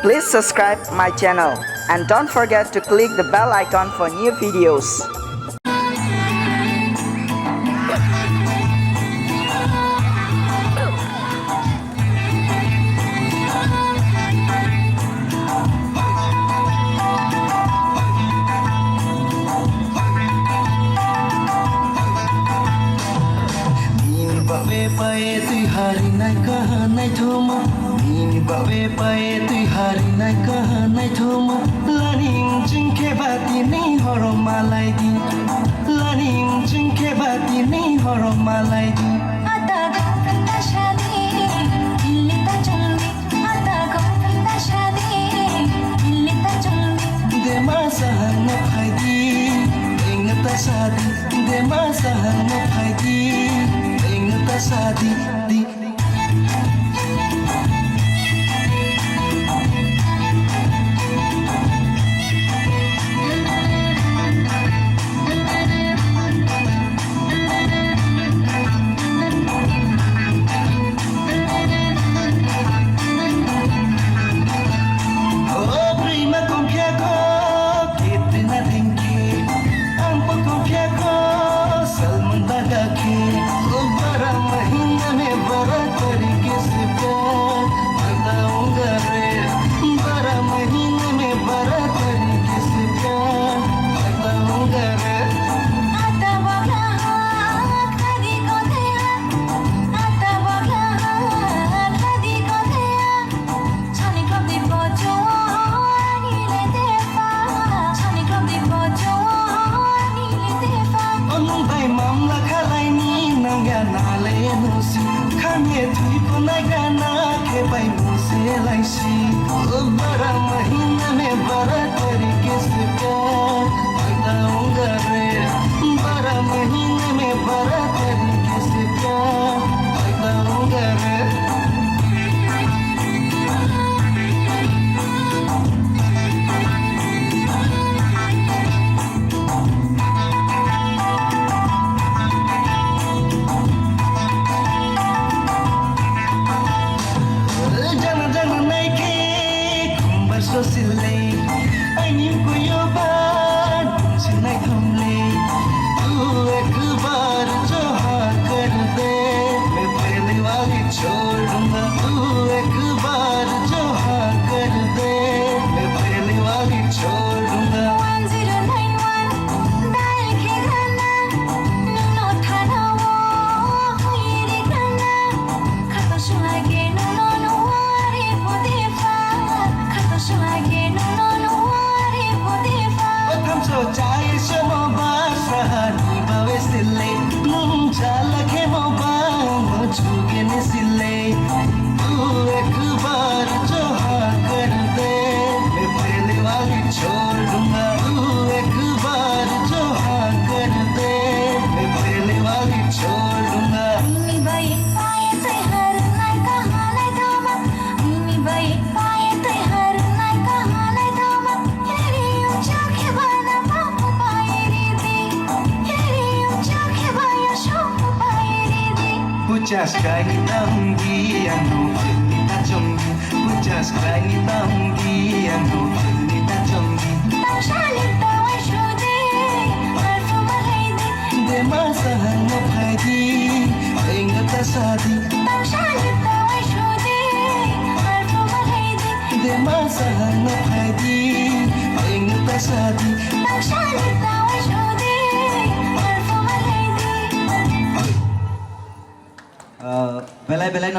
Please subscribe my channel and don't forget to click the bell icon for new videos. Pae tui hari nai kaha nai thoma Nini bawe pae tui hari nai kaha nai thoma Laning jingke bati nei horo malai di Laning jingke bati nei horo malai di Ata gopanta shadi Illita chumbi Ata gopanta shadi Illita chumbi Dema sahana phaidi Engata sadi Dema sahana phaidi Engata sadi di Pujas kani tanggi anu nita jonggi Pujas kani tanggi anu nita jonggi Tangshani tawai shudi Alfu malaidi Dema sahana phaidi Engata sadi Tangshani tawai shudi Alfu malaidi Dema sahana phaidi Engata sadi Tangshani tawai shudi Alfu malaidi Belai-belai